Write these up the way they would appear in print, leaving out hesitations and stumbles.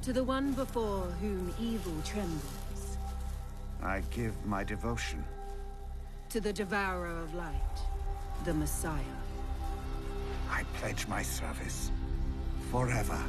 To the one before whom evil trembles. I give my devotion. To the devourer of light, the Messiah. I pledge my service. Forever.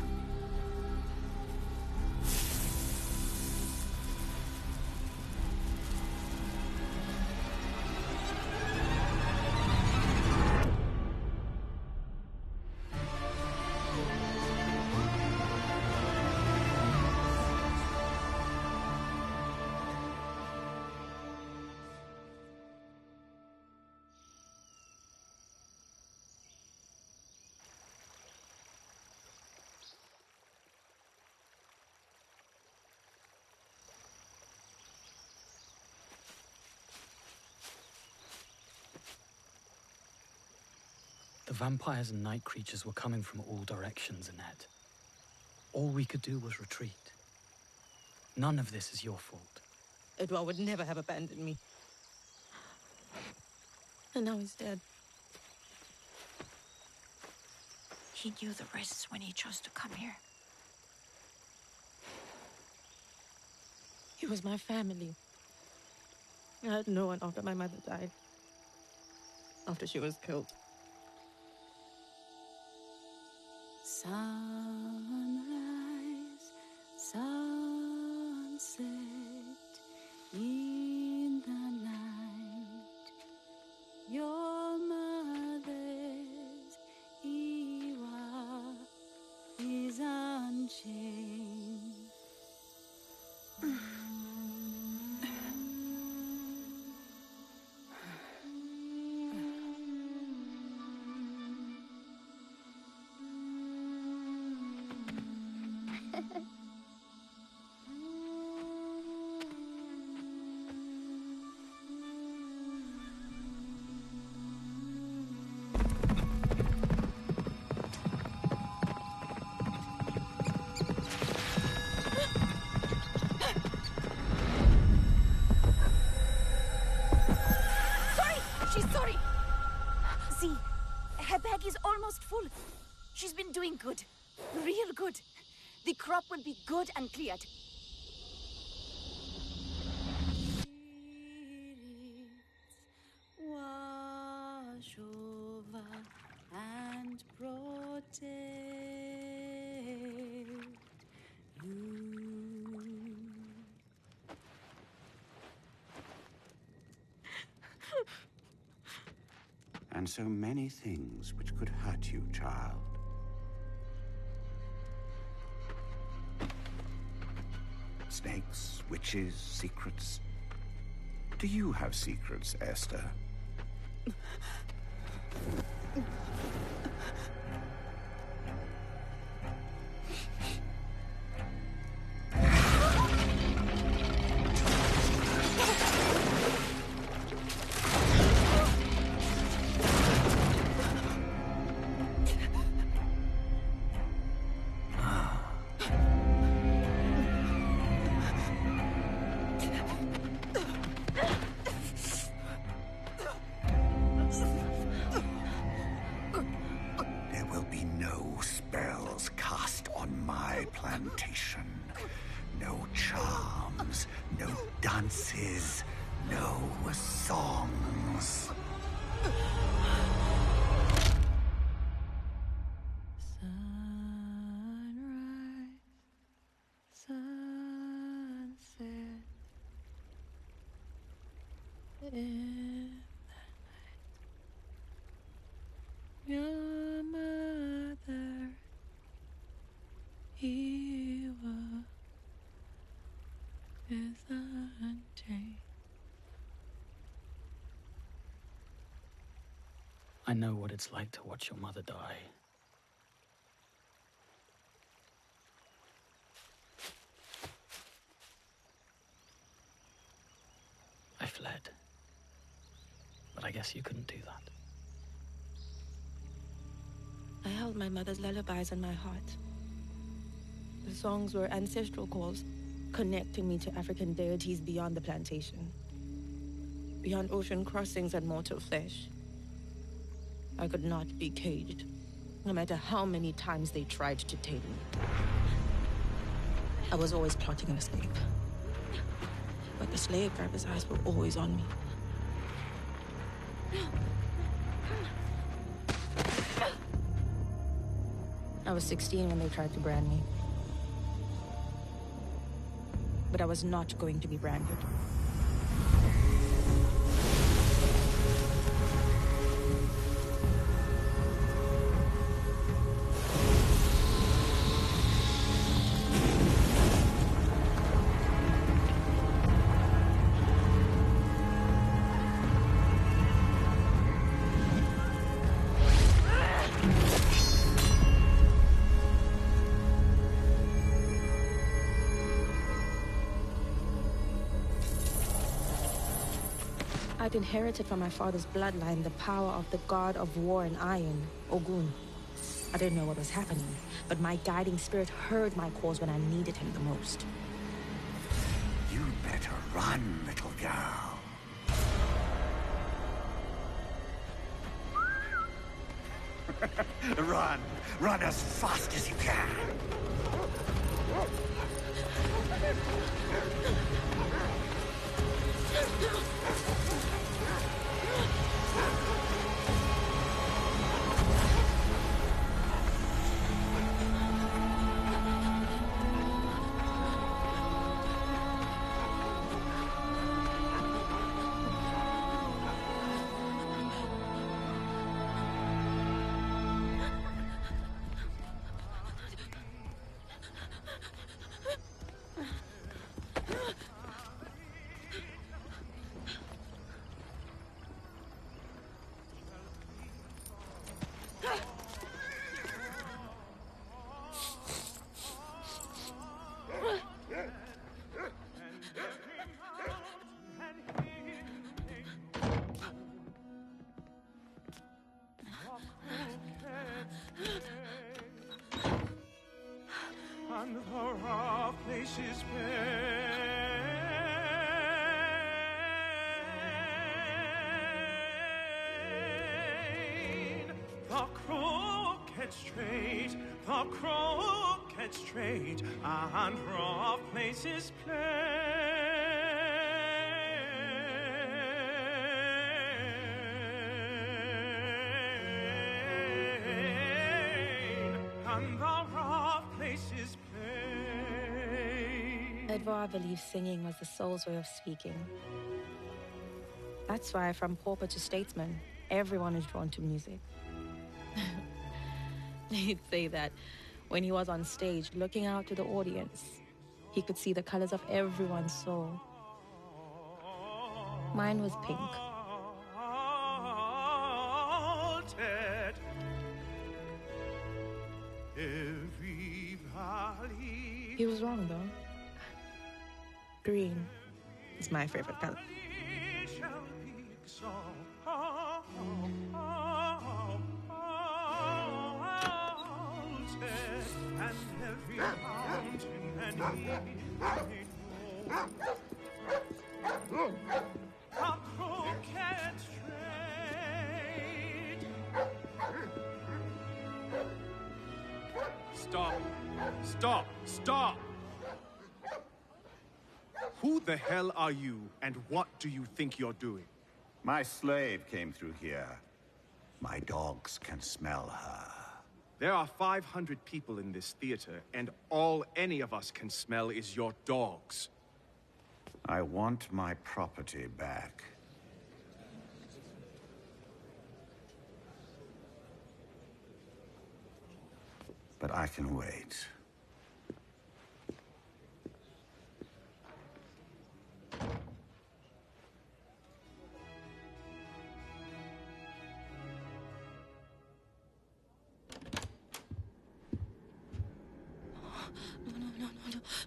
The vampires and night creatures were coming from all directions, Annette. All we could do was retreat. None of this is your fault. Edouard would never have abandoned me. And now he's dead. He knew the risks when he chose to come here. He was my family. I had no one after my mother died. After she was killed. Sunrise, sunset, in the night, your mother's Iwa is unchained. Full. She's been doing good. Real good. The crop will be good and cleared. Wash over and protect you. And so many things which could hurt you, child. Snakes, witches, secrets. Do you have secrets, Esther? Plantation. No charms, no dances, no songs. Sunrise, sunset, in the night, your mother. Iwa is unchained. I know what it's like to watch your mother die. I fled. But I guess you couldn't do that. I held my mother's lullabies in my heart. The songs were ancestral calls, connecting me to African deities beyond the plantation. Beyond ocean crossings and mortal flesh. I could not be caged, no matter how many times they tried to tame me. I was always plotting an escape. But the slave driver's eyes were always on me. I was 16 when they tried to brand me. But I was not going to be branded. I'd inherited from my father's bloodline the power of the god of war and iron, Ogun. I didn't know what was happening, but my guiding spirit heard my calls when I needed him the most. You better run, little girl. Run! Run as fast as you can! And the rough places pain. The crooked straight, and rough places plain. And the rough places pain. Edvard believed singing was the soul's way of speaking. That's why, from pauper to statesman, everyone is drawn to music. He'd say that when he was on stage, looking out to the audience, he could see the colors of everyone's soul. Mine was pink. He was wrong, though. Green is my favorite color. Stop! Stop! Stop! Who the hell are you, and what do you think you're doing? My slave came through here. My dogs can smell her. There are 500 people in this theater, and all any of us can smell is your dogs. I want my property back. But I can wait.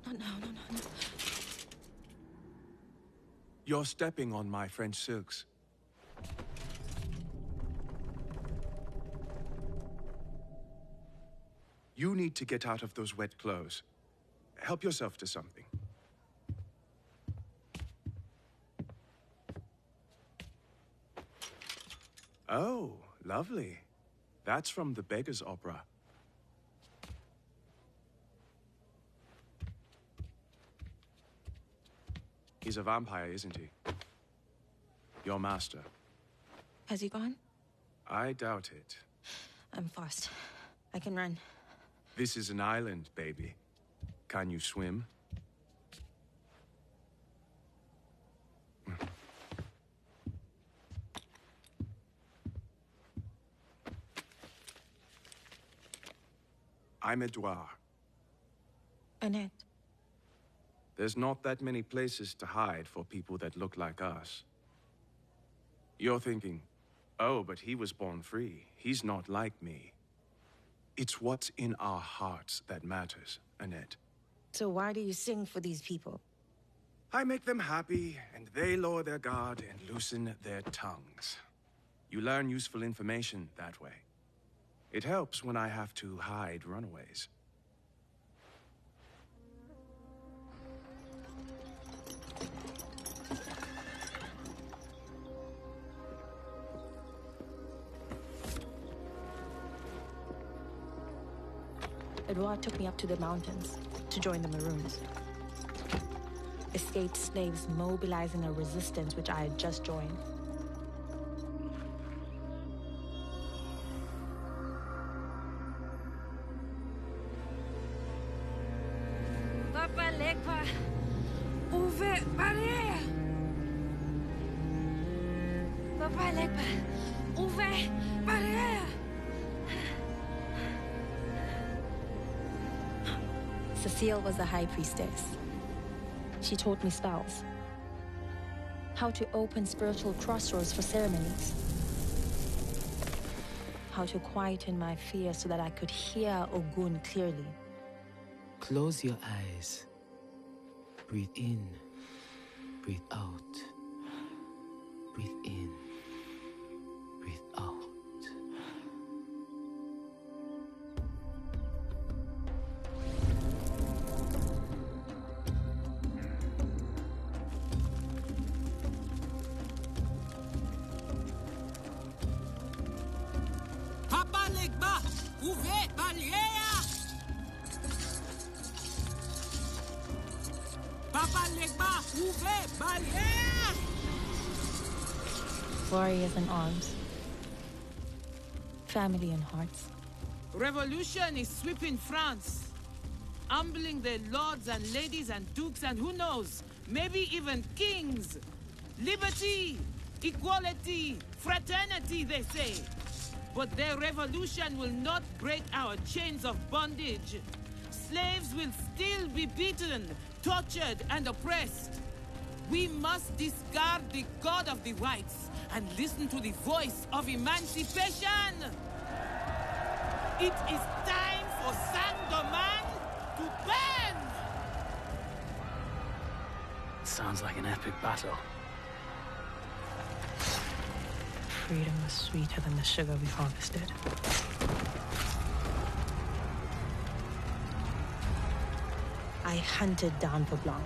No. You're stepping on my French silks. You need to get out of those wet clothes. Help yourself to something. Oh, lovely. That's from the Beggar's Opera. He's a vampire, isn't he? Your master. Has he gone? I doubt it. I'm fast. I can run. This is an island, baby. Can you swim? I'm Edouard. Annette. There's not that many places to hide for people that look like us. You're thinking, oh, but he was born free. He's not like me. It's what's in our hearts that matters, Annette. So why do you sing for these people? I make them happy, and they lower their guard and loosen their tongues. You learn useful information that way. It helps when I have to hide runaways. Edouard took me up to the mountains to join the Maroons. Escaped slaves mobilizing a resistance which I had just joined. Papa Legba, ouvre barrière. Papa Legba, ouvre barrière. Cecile was the high priestess. She taught me spells. How to open spiritual crossroads for ceremonies. How to quieten my fear so that I could hear Ogun clearly. Close your eyes. Breathe in. Breathe out. Breathe in. Breathe out. Papa Legba, ouvrez barrière! Papa Legba, ouvrez barrière! Warriors in arms. Family in hearts. Revolution is sweeping France, humbling the lords and ladies and dukes and who knows, maybe even kings. Liberty, equality, fraternity, they say. But their revolution will not break our chains of bondage. Slaves will still be beaten, tortured, and oppressed. We must discard the God of the whites and listen to the voice of emancipation. It is time for Saint-Domingue to burn! Sounds like an epic battle. Freedom was sweeter than the sugar we harvested. I hunted down Poblanc.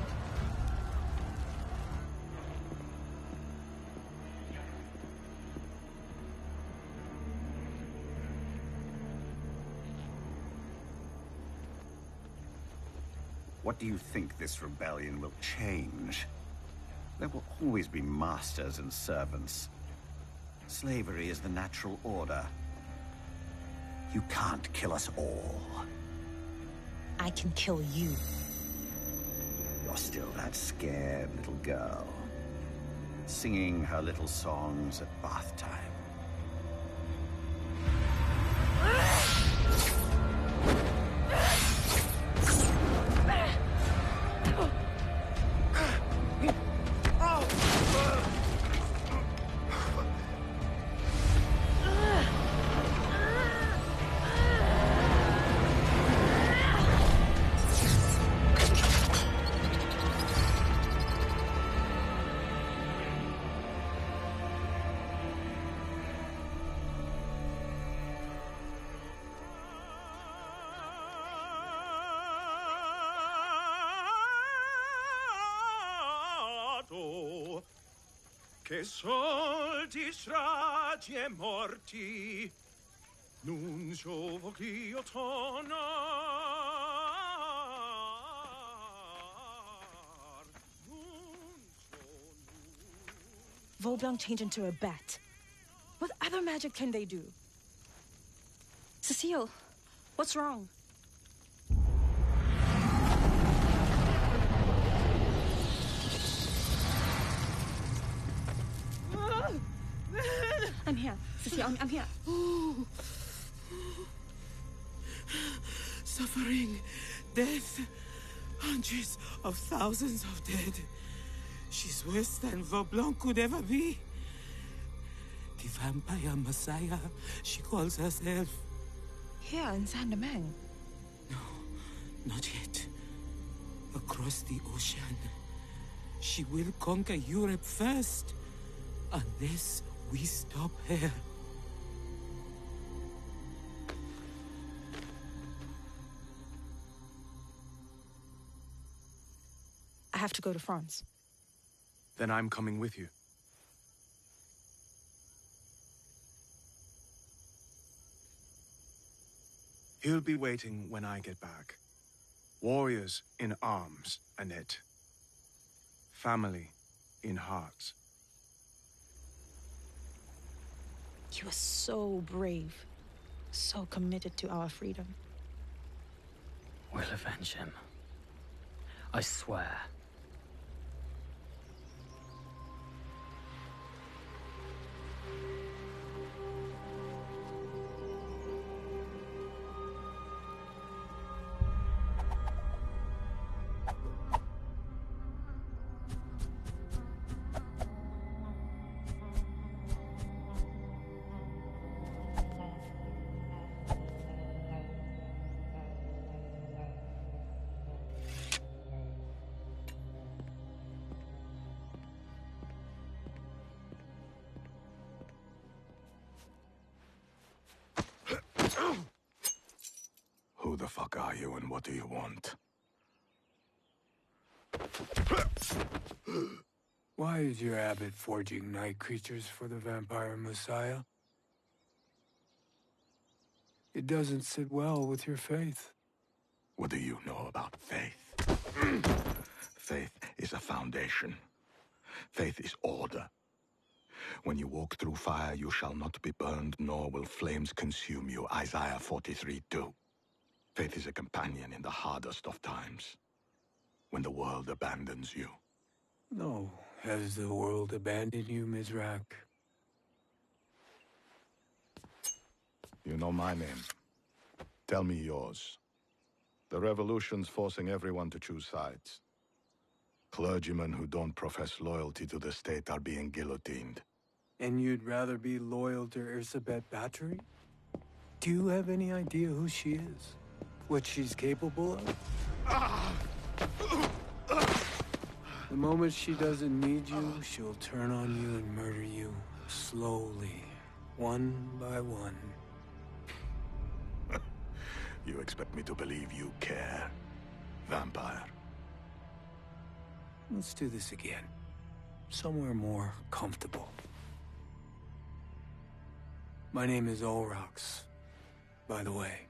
What do you think this rebellion will change? There will always be masters and servants. Slavery is the natural order. You can't kill us all. I can kill you. You're still that scared little girl, singing her little songs at bath time. Che soldi stragi e morti, nun giovo io tonar, nun Vaublanc change into a bat. What other magic can they do? Cecile, what's wrong? I'm here, Cecile, I'm here. Suffering, death, hundreds of thousands of dead. She's worse than Vaublanc could ever be. The vampire messiah, she calls herself. Here in Saint-Domingue. No, not yet. Across the ocean. She will conquer Europe first, unless we stop her. I have to go to France. Then I'm coming with you. He'll be waiting when I get back. Warriors in arms, Annette. Family in hearts. You are so brave. So committed to our freedom. We'll avenge him. I swear. Who the fuck are you and what do you want? Why is your abbot forging night creatures for the vampire messiah? It doesn't sit well with your faith. What do you know about faith? Faith is a foundation. Faith is order. When you walk through fire, you shall not be burned, nor will flames consume you. Isaiah 43:2. Faith is a companion in the hardest of times, when the world abandons you. No, has the world abandoned you, Mizrak? You know my name. Tell me yours. The revolution's forcing everyone to choose sides. Clergymen who don't profess loyalty to the state are being guillotined. And you'd rather be loyal to Erzsébet Bathory? Do you have any idea who she is? What she's capable of? The moment she doesn't need you, she'll turn on you and murder you. Slowly. One by one. You expect me to believe you care, vampire? Let's do this again. Somewhere more comfortable. My name is Olrox, by the way.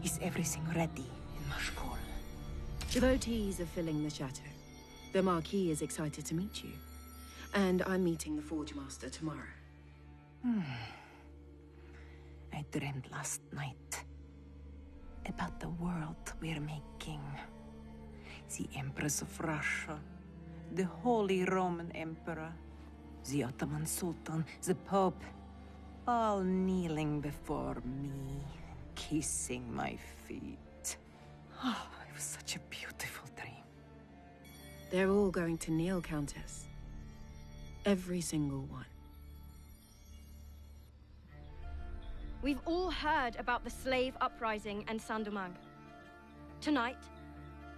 Is everything ready in Mashkol? Devotees are filling the chateau. The Marquis is excited to meet you. And I'm meeting the Forge Master tomorrow. I dreamed last night about the world we're making. The Empress of Russia, the Holy Roman Emperor, the Ottoman Sultan, the Pope, all kneeling before me, kissing my feet. Oh, it was such a beautiful dream. They're all going to kneel, Countess. Every single one. We've all heard about the slave uprising and Saint-Domingue. Tonight,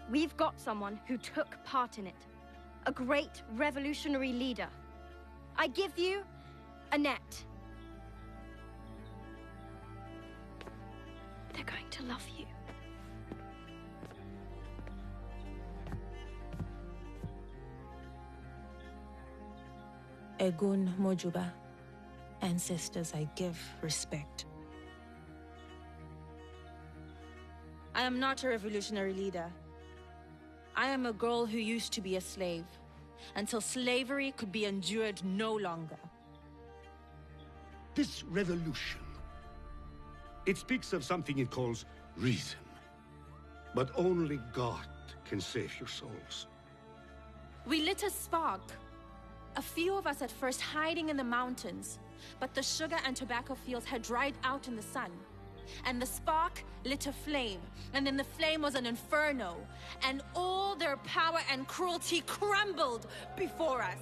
we've got someone who took part in it. A great revolutionary leader. I give you Annette. to love you. Egun Mojuba. Ancestors, I give respect. I am not a revolutionary leader. I am a girl who used to be a slave, until slavery could be endured no longer. This revolution, it speaks of something it calls reason. But only God can save your souls. We lit a spark. A few of us at first hiding in the mountains, but the sugar and tobacco fields had dried out in the sun. And the spark lit a flame, and then the flame was an inferno, and all their power and cruelty crumbled before us.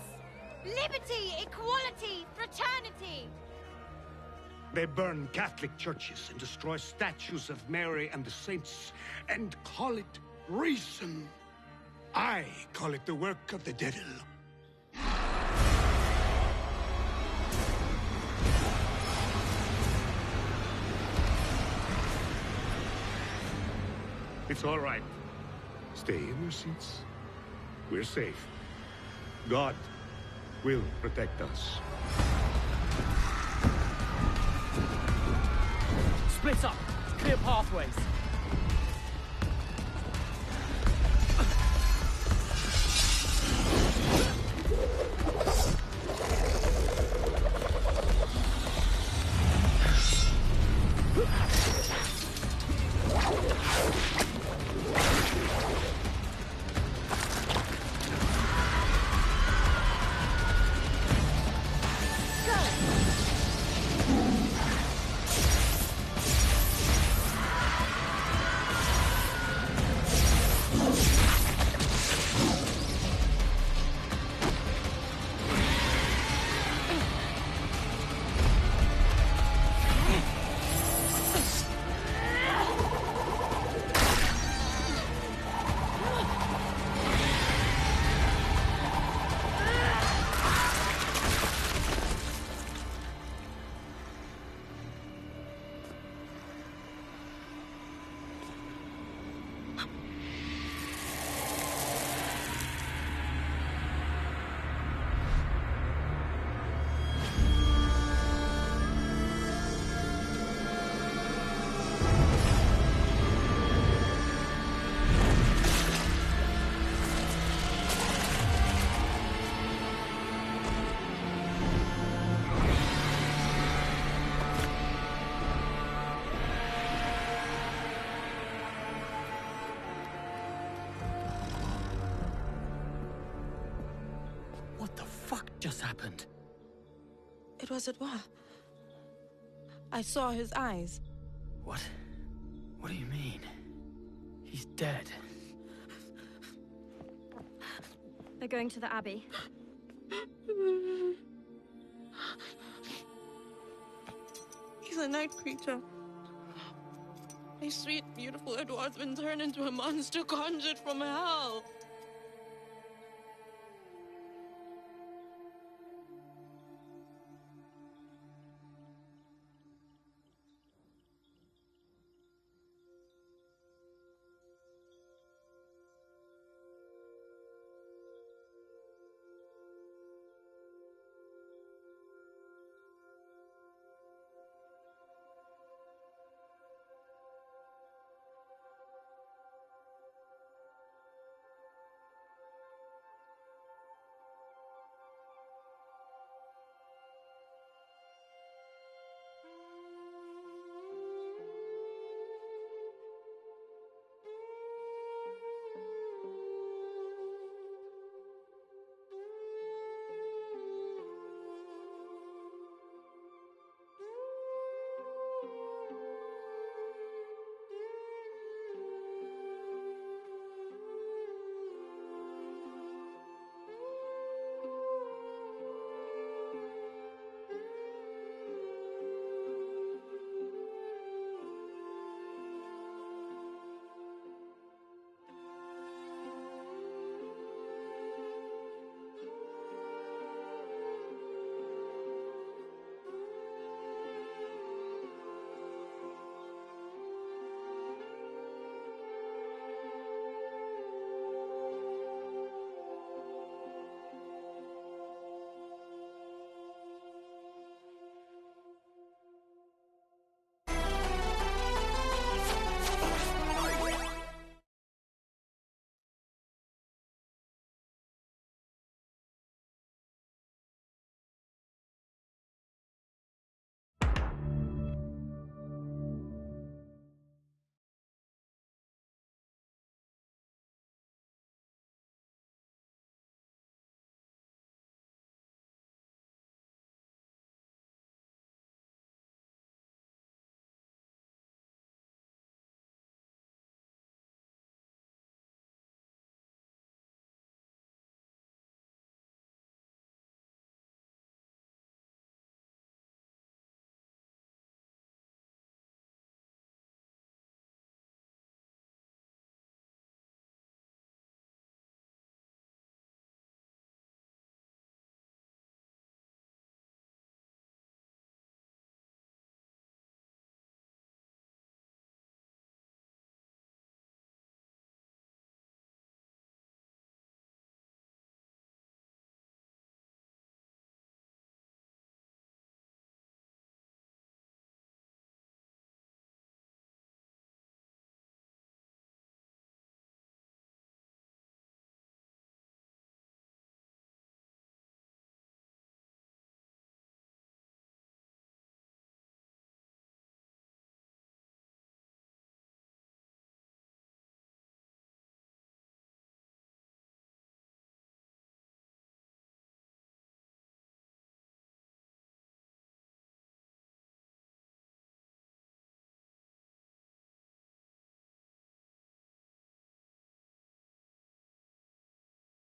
Liberty, equality, fraternity! They burn Catholic churches and destroy statues of Mary and the saints, and call it reason. I call it the work of the devil. It's all right. Stay in your seats. We're safe. God will protect us. Split up! Clear pathways! Just happened? It was Edouard. I saw his eyes. What? What do you mean? He's dead. They're going to the Abbey. He's a night creature. My sweet, beautiful Edouard's been turned into a monster conjured from hell.